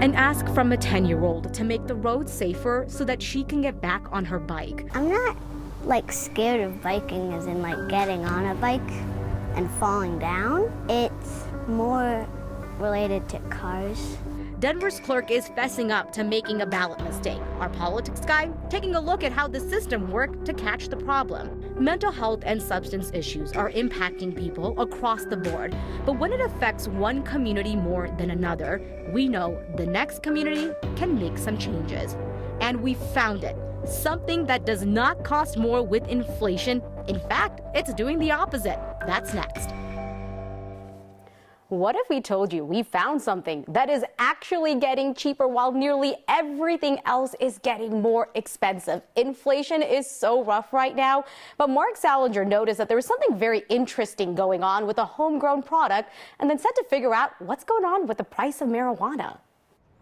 An ask from a 10-year-old to make the road safer so that she can get back on her bike. I'm not scared of biking as in getting on a bike and falling down. It's more related to cars. Denver's clerk is fessing up to making a ballot mistake. Our politics guy taking a look at how the system worked to catch the problem. Mental health and substance issues are impacting people across the board. But when it affects one community more than another, we know the next community can make some changes. And we found it. Something that does not cost more with inflation. In fact, it's doing the opposite. That's next. What if we told you we found something that is actually getting cheaper while nearly everything else is getting more expensive? Inflation is so rough right now, but Mark Salinger noticed that there was something very interesting going on with a homegrown product and then set to figure out what's going on with the price of marijuana.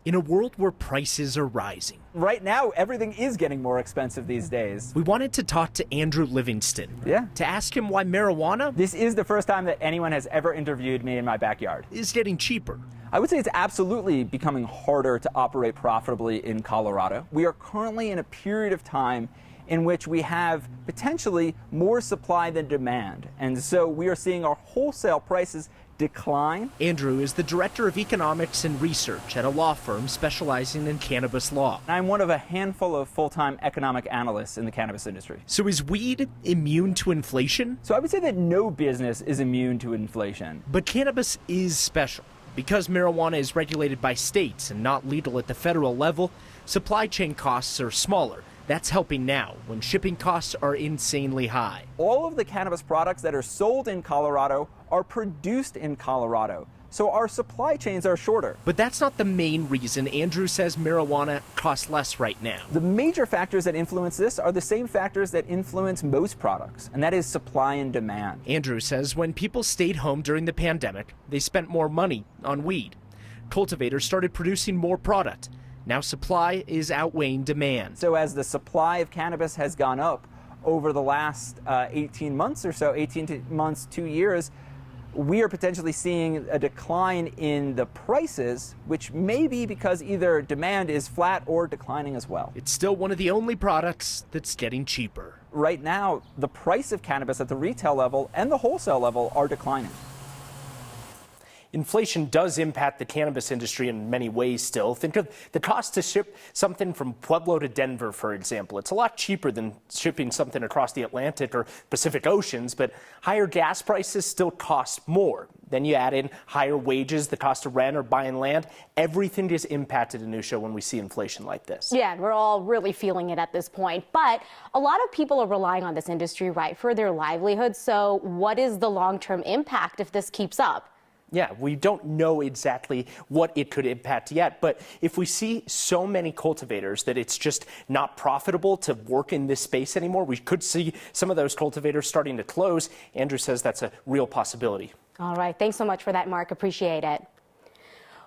In a world where prices are rising, right now, everything is getting more expensive these days. we wanted to talk to Andrew Livingston to ask him why marijuana This is the first time that anyone has ever interviewed me in my backyard. is getting cheaper. I would say it's absolutely becoming harder to operate profitably in Colorado. We are currently in a period of time in which we have potentially more supply than demand. And so we are seeing our wholesale prices decline. Andrew is the director of economics and research at a law firm specializing in cannabis law. I'm one of a handful of full-time economic analysts in the cannabis industry. So is weed immune to inflation? So I would say that no business is immune to inflation. But cannabis is special. Because marijuana is regulated by states and not legal at the federal level, supply chain costs are smaller. That's helping now when shipping costs are insanely high. All of the cannabis products that are sold in Colorado are produced in Colorado, so our supply chains are shorter. But that's not the main reason Andrew says marijuana costs less right now. The major factors that influence this are the same factors that influence most products, and that is supply and demand. Andrew says when people stayed home during the pandemic, they spent more money on weed. Cultivators started producing more product. Now supply is outweighing demand. So as the supply of cannabis has gone up over the last 18 months or so, 18 months, 2 years, we are potentially seeing a decline in the prices, which may be because either demand is flat or declining as well. It's still one of the only products that's getting cheaper. Right now, the price of cannabis at the retail level and the wholesale level are declining. Inflation does impact the cannabis industry in many ways still. Think of the cost to ship something from Pueblo to Denver, for example. It's a lot cheaper than shipping something across the Atlantic or Pacific Oceans, but higher gas prices still cost more. Then you add in higher wages, the cost of rent or buying land. Everything is impacted, Anusha, when we see inflation like this. Yeah, and we're all really feeling it at this point. But a lot of people are relying on this industry, right, for their livelihood. So what is the long-term impact if this keeps up? Yeah, we don't know exactly what it could impact yet, but if we see so many cultivators that it's just not profitable to work in this space anymore, we could see some of those cultivators starting to close. Andrew says that's a real possibility. All right, thanks so much for that, Mark. Appreciate it.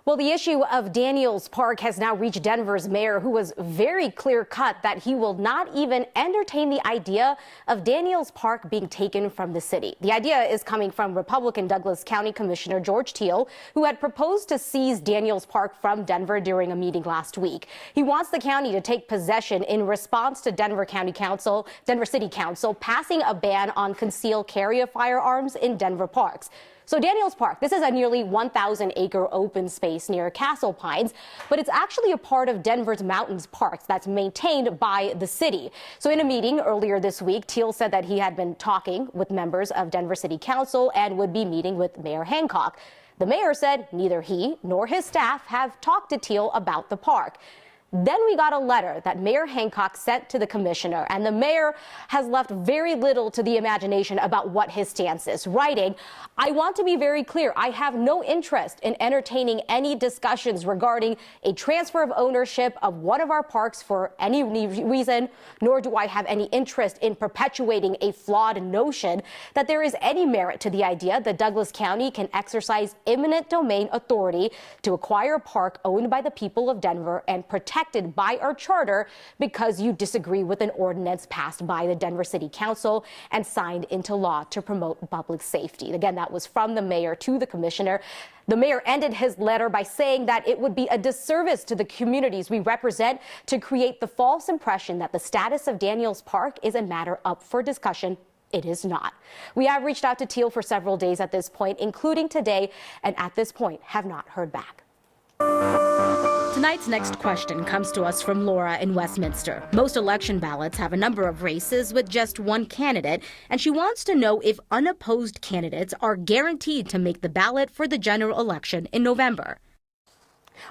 Well, the issue of Daniels Park has now reached Denver's mayor, who was very clear-cut that he will not even entertain the idea of Daniels Park being taken from the city. The idea is coming from Republican Douglas County Commissioner George Teal, who had proposed to seize Daniels Park from Denver during a meeting last week. He wants the county to take possession in response to Denver City Council passing a ban on concealed carry of firearms in Denver parks. So Daniels Park, this is a nearly 1,000-acre open space near Castle Pines, but it's actually a part of Denver's Mountains Parks that's maintained by the city. So in a meeting earlier this week, Teal said that he had been talking with members of Denver City Council and would be meeting with Mayor Hancock. The mayor said neither he nor his staff have talked to Teal about the park. Then we got a letter that Mayor Hancock sent to the commissioner, and the mayor has left very little to the imagination about what his stance is, writing, "I want to be very clear. I have no interest in entertaining any discussions regarding a transfer of ownership of one of our parks for any reason, nor do I have any interest in perpetuating a flawed notion that there is any merit to the idea that Douglas County can exercise eminent domain authority to acquire a park owned by the people of Denver and protect protected by our charter because you disagree with an ordinance passed by the Denver City Council and signed into law to promote public safety. Again, that was from the mayor to the commissioner. The mayor ended his letter by saying that it would be a disservice to the communities we represent to create the false impression that the status of Daniels Park is a matter up for discussion. It is not. We have reached out to Teal for several days at this point, including today, and at this point have not heard back. Tonight's next question comes to us from Laura in Westminster. Most election ballots have a number of races with just one candidate, and she wants to know if unopposed candidates are guaranteed to make the ballot for the general election in November.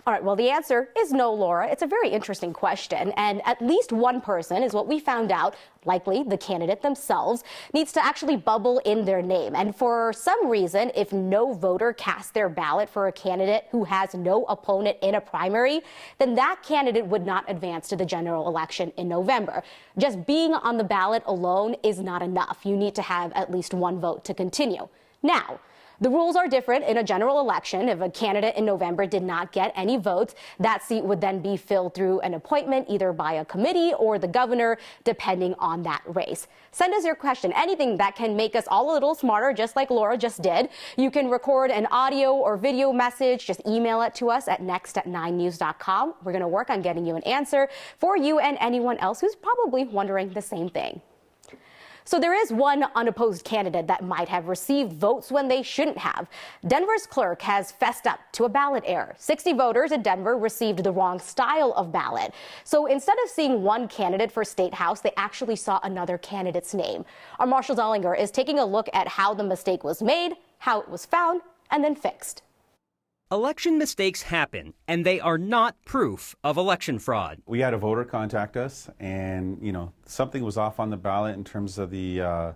All right, well, the answer is no, Laura. It's a very interesting question, and at least one person is what we found out, likely the candidate themselves, needs to actually bubble in their name. And for some reason, if no voter casts their ballot for a candidate who has no opponent in a primary, then that candidate would not advance to the general election in November. Just being on the ballot alone is not enough. You need to have at least one vote to continue. Now, the rules are different in a general election. If a candidate in November did not get any votes, that seat would then be filled through an appointment either by a committee or the governor, depending on that race. Send us your question, anything that can make us all a little smarter, just like Laura just did. You can record an audio or video message. Just email it to us at next@9news.com. We're going to work on getting you an answer for you and anyone else who's probably wondering the same thing. So there is one unopposed candidate that might have received votes when they shouldn't have. Denver's clerk has fessed up to a ballot error. 60 voters in Denver received the wrong style of ballot. So instead of seeing one candidate for State House, they actually saw another candidate's name. Our Marshall Zellinger is taking a look at how the mistake was made, how it was found, and then fixed. Election mistakes happen, and they are not proof of election fraud. We had a voter contact us, and something was off on the ballot in terms of the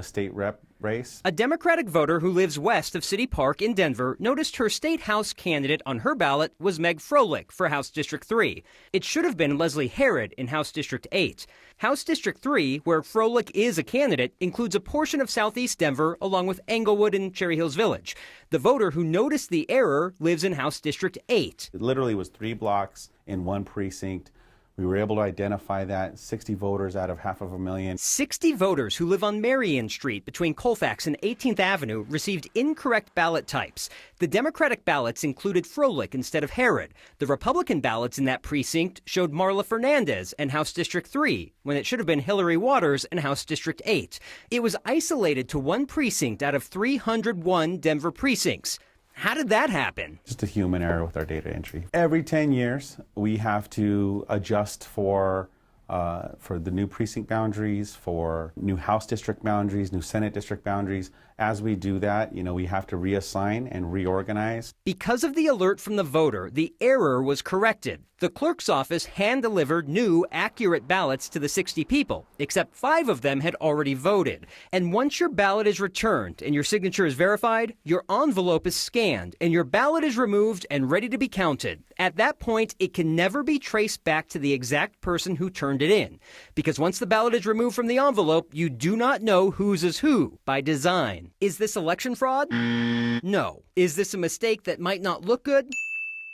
state rep race. A Democratic voter who lives west of City Park in Denver noticed her state house candidate on her ballot was Meg Froelich for House District 3. It should have been Leslie Herod in House District 8. House District 3, where Froelich is a candidate, includes a portion of southeast Denver along with Englewood and Cherry Hills Village. The voter who noticed the error lives in House District 8. It literally was 3 blocks in one precinct. We were able to identify that 60 voters out of 500,000. 60 voters who live on Marion Street between Colfax and 18th Avenue received incorrect ballot types. The Democratic ballots included Froelich instead of Herod. The Republican ballots in that precinct showed Marla Fernandez and House District 3, when it should have been Hillary Waters and House District 8. It was isolated to one precinct out of 301 Denver precincts. How did that happen? Just a human error with our data entry. Every 10 years, we have to adjust for the new precinct boundaries, for new House district boundaries, new Senate district boundaries. As we do that, we have to reassign and reorganize. Because of the alert from the voter, the error was corrected. The clerk's office hand-delivered new, accurate ballots to the 60 people, except 5 of them had already voted. And once your ballot is returned and your signature is verified, your envelope is scanned and your ballot is removed and ready to be counted. At that point, it can never be traced back to the exact person who turned it in. Because once the ballot is removed from the envelope, you do not know whose is who by design. Is this election fraud? No. Is this a mistake that might not look good?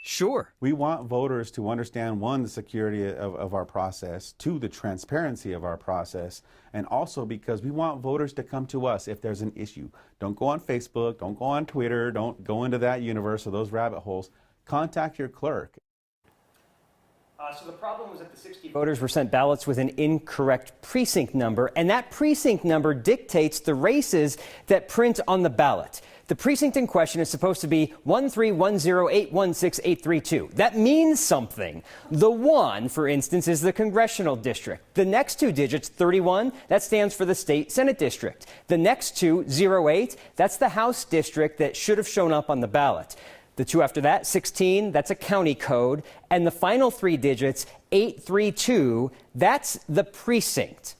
Sure. We want voters to understand, 1, the security of our process, 2, the transparency of our process, and also because we want voters to come to us if there's an issue. Don't go on Facebook, don't go on Twitter, don't go into that universe or those rabbit holes. Contact your clerk. So the problem was that the 60 voters were sent ballots with an incorrect precinct number, and that precinct number dictates the races that print on the ballot. The precinct in question is supposed to be 131081682. That means something. The 1, for instance, is the congressional district. The next 2 digits, 31, that stands for the state Senate district. The next 2, 08, that's the House district that should have shown up on the ballot. The 2 after that, 16, that's a county code. And the final 3 digits, 832, that's the precinct.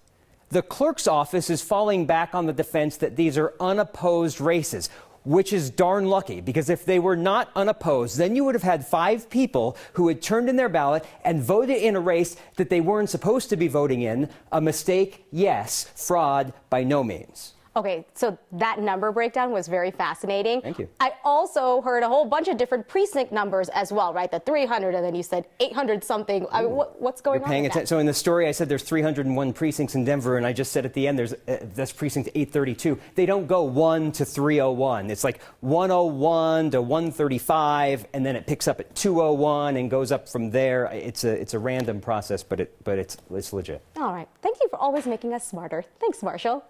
The clerk's office is falling back on the defense that these are unopposed races, which is darn lucky, because if they were not unopposed, then you would have had 5 people who had turned in their ballot and voted in a race that they weren't supposed to be voting in. A mistake, yes. Fraud, by no means. Okay, so that number breakdown was very fascinating. Thank you. I also heard a whole bunch of different precinct numbers as well, right? The 300, and then you said 800 something. I mean, what's going on? Paying attention. So in the story, I said there's 301 precincts in Denver, and I just said at the end that's precinct 832. They don't go 1 to 301. It's like 101 to 135, and then it picks up at 201 and goes up from there. It's a random process, but it's legit. All right. Thank you for always making us smarter. Thanks, Marshall.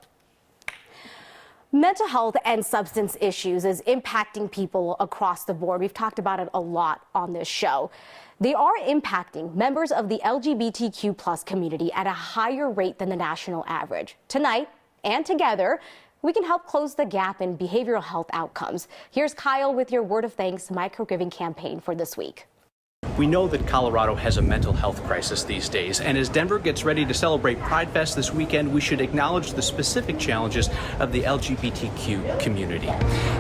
Mental health and substance issues is impacting people across the board. We've talked about it a lot on this show. They are impacting members of the LGBTQ+ community at a higher rate than the national average. Tonight and together, we can help close the gap in behavioral health outcomes. Here's Kyle with your Word of Thanks microgiving campaign for this week. We know that Colorado has a mental health crisis these days, and as Denver gets ready to celebrate Pride Fest this weekend, we should acknowledge the specific challenges of the LGBTQ community.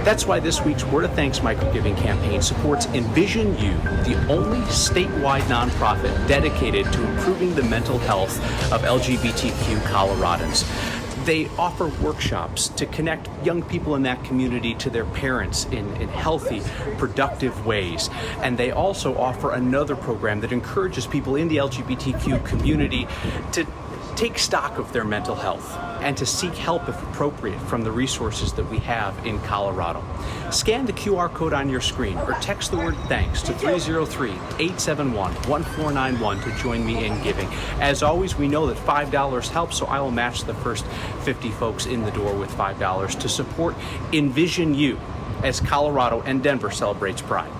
That's why this week's Word of Thanks microgiving campaign supports Envision You, the only statewide nonprofit dedicated to improving the mental health of LGBTQ Coloradans. They offer workshops to connect young people in that community to their parents in healthy, productive ways. And they also offer another program that encourages people in the LGBTQ community to take stock of their mental health and to seek help if appropriate from the resources that we have in Colorado. Scan the QR code on your screen or text the word thanks to 303-871-1491 to join me in giving. As always, we know that $5 helps, so I will match the first 50 folks in the door with $5 to support Envision You as Colorado and Denver celebrates Pride.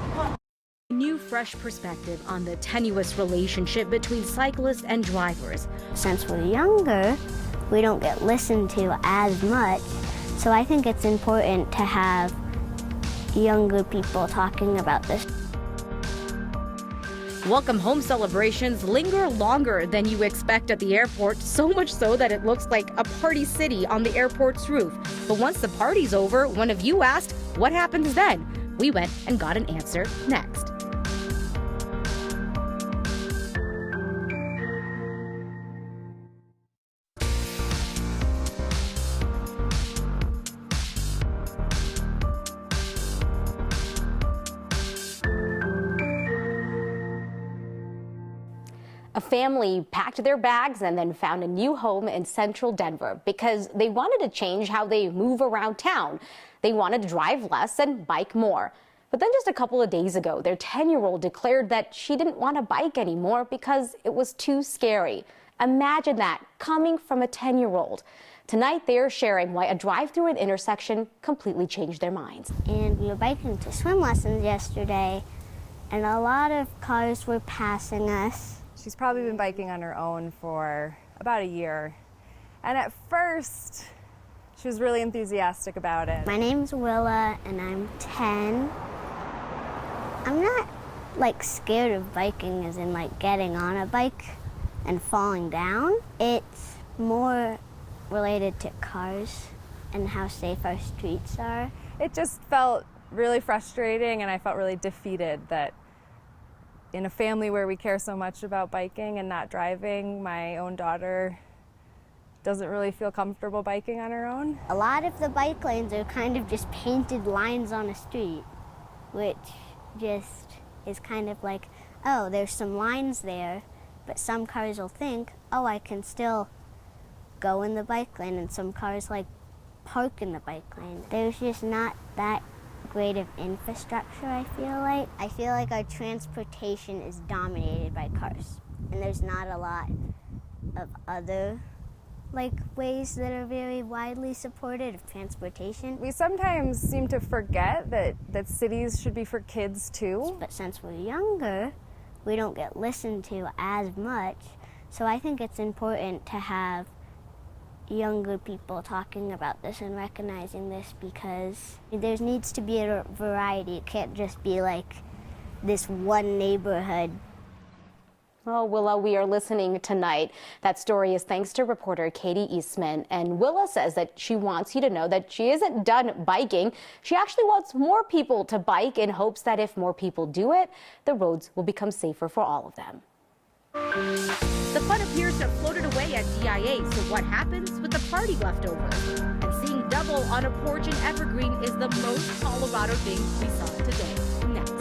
A new, fresh perspective on the tenuous relationship between cyclists and drivers. Since we're younger, we don't get listened to as much, so I think it's important to have younger people talking about this. Welcome home celebrations linger longer than you expect at the airport, so much so that it looks like a party city on the airport's roof. But once the party's over, one of you asked, what happens then? We went and got an answer next. A family packed their bags and then found a new home in central Denver because they wanted to change how they move around town. They wanted to drive less and bike more. But then just a couple of days ago, their 10-year-old declared that she didn't want to bike anymore because it was too scary. Imagine that, coming from a 10-year-old. Tonight, they are sharing why a drive through an intersection completely changed their minds. And we were biking to swim lessons yesterday, and a lot of cars were passing us. She's probably been biking on her own for about a year. And at first, she was really enthusiastic about it. My name's Willa, and I'm 10. I'm not, scared of biking as in, getting on a bike and falling down. It's more related to cars and how safe our streets are. It just felt really frustrating, and I felt really defeated that in a family where we care so much about biking and not driving, my own daughter doesn't really feel comfortable biking on her own. A lot of the bike lanes are kind of just painted lines on a street, which just is kind of like, oh, there's some lines there, but some cars will think, oh, I can still go in the bike lane, and some cars park in the bike lane. There's just not that great of infrastructure, I feel like. I feel like our transportation is dominated by cars, and there's not a lot of other ways that are very widely supported of transportation. We sometimes seem to forget that cities should be for kids too. But since we're younger, we don't get listened to as much, so I think it's important to have younger people talking about this and recognizing this, because there needs to be a variety. It can't just be this one neighborhood. Oh, Willa, we are listening tonight. That story is thanks to reporter Katie Eastman. And Willa says that she wants you to know that she isn't done biking. She actually wants more people to bike in hopes that if more people do it, the roads will become safer for all of them. The fun appears to have floated away at DIA, so what happens with the party left over? And seeing double on a porch in Evergreen is the most Colorado thing we saw today. Next.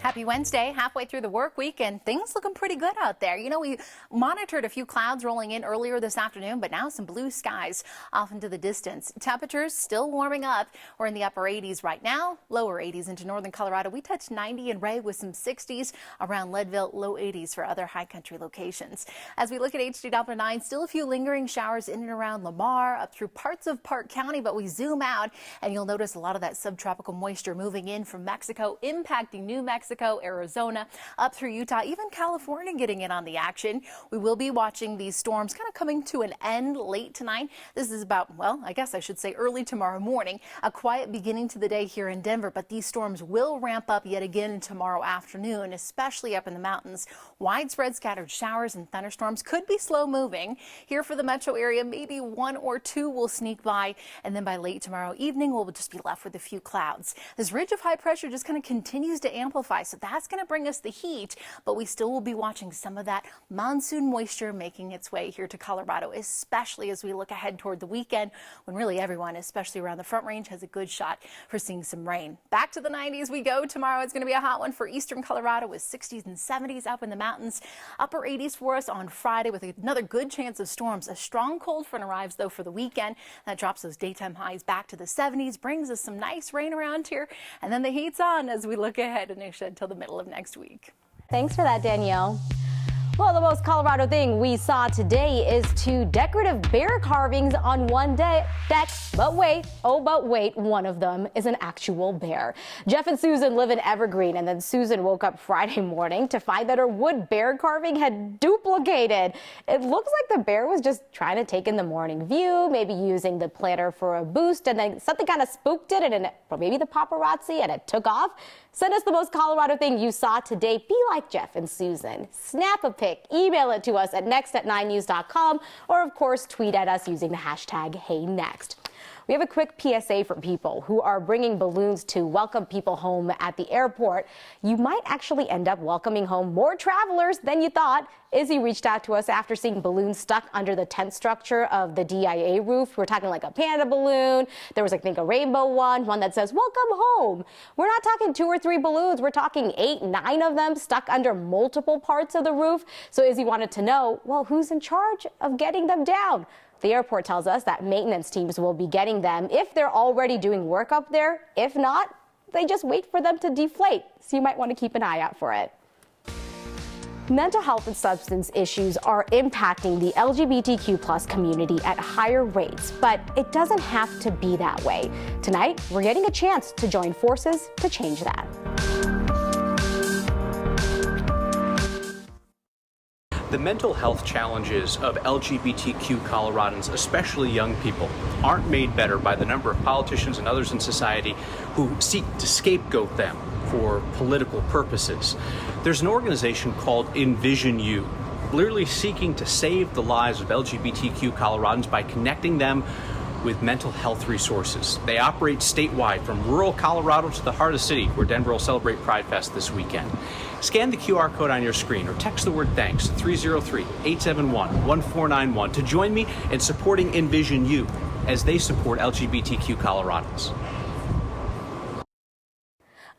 Happy Wednesday, halfway through the work week, and things looking pretty good out there. You know, we monitored a few clouds rolling in earlier this afternoon, but now some blue skies off into the distance. Temperatures still warming up. We're in the upper 80s right now, lower 80s into northern Colorado. We touched 90 in Ray with some 60s around Leadville, low 80s for other high country locations. As we look at HD Doppler 9, still a few lingering showers in and around Lamar, up through parts of Park County, but we zoom out and you'll notice a lot of that subtropical moisture moving in from Mexico, impacting New Mexico, Arizona, up through Utah, even California getting in on the action. We will be watching these storms kind of coming to an end late tonight. This is about, well, I guess I should say early tomorrow morning. A quiet beginning to the day here in Denver, but these storms will ramp up yet again tomorrow afternoon, especially up in the mountains. Widespread scattered showers and thunderstorms could be slow moving. Here for the metro area, maybe one or two will sneak by, and then by late tomorrow evening, we'll just be left with a few clouds. This ridge of high pressure just kind of continues to amplify, so that's going to bring us the heat, but we still will be watching some of that monsoon moisture making its way here to Colorado, especially as we look ahead toward the weekend when really everyone, especially around the Front Range, has a good shot for seeing some rain. Back to the 90s we go. Tomorrow it's going to be a hot one for eastern Colorado with 60s and 70s up in the mountains. Upper 80s for us on Friday with another good chance of storms. A strong cold front arrives though for the weekend. That drops those daytime highs back to the 70s, brings us some nice rain around here, and then the heat's on as we look ahead until the middle of next week. Thanks for that, Danielle. Well, the most Colorado thing we saw today is two decorative bear carvings on one deck. But wait, one of them is an actual bear. Jeff and Susan live in Evergreen, and then Susan woke up Friday morning to find that her wood bear carving had duplicated. It looks like the bear was just trying to take in the morning view, maybe using the planter for a boost, and then something kind of spooked it, or maybe the paparazzi, and it took off. Send us the most Colorado thing you saw today. Be like Jeff and Susan. Snap a pic, email it to us at next@9news.com, or of course tweet at us using the hashtag HeyNext. We have a quick PSA for people who are bringing balloons to welcome people home at the airport. You might actually end up welcoming home more travelers than you thought. Izzy reached out to us after seeing balloons stuck under the tent structure of the DIA roof. We're talking like a panda balloon. There was, I think, a rainbow one that says, "Welcome home." We're not talking 2 or 3 balloons. We're talking 8, 9 of them stuck under multiple parts of the roof. So Izzy wanted to know, well, who's in charge of getting them down? The airport tells us that maintenance teams will be getting them if they're already doing work up there. If not, they just wait for them to deflate. So you might want to keep an eye out for it. Mental health and substance issues are impacting the LGBTQ+ community at higher rates, but it doesn't have to be that way. Tonight, we're getting a chance to join forces to change that. The mental health challenges of LGBTQ Coloradans, especially young people, aren't made better by the number of politicians and others in society who seek to scapegoat them for political purposes. There's an organization called Envision You, literally seeking to save the lives of LGBTQ Coloradans by connecting them with mental health resources. They operate statewide from rural Colorado to the heart of the city, where Denver will celebrate Pride Fest this weekend. Scan the QR code on your screen or text the word THANKS to 303-871-1491 to join me in supporting Envision You as they support LGBTQ Coloradans.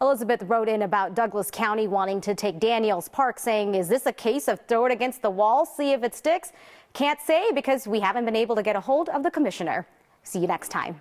Elizabeth wrote in about Douglas County wanting to take Daniels Park, saying, is this a case of throw it against the wall, see if it sticks? Can't say because we haven't been able to get a hold of the commissioner. See you next time.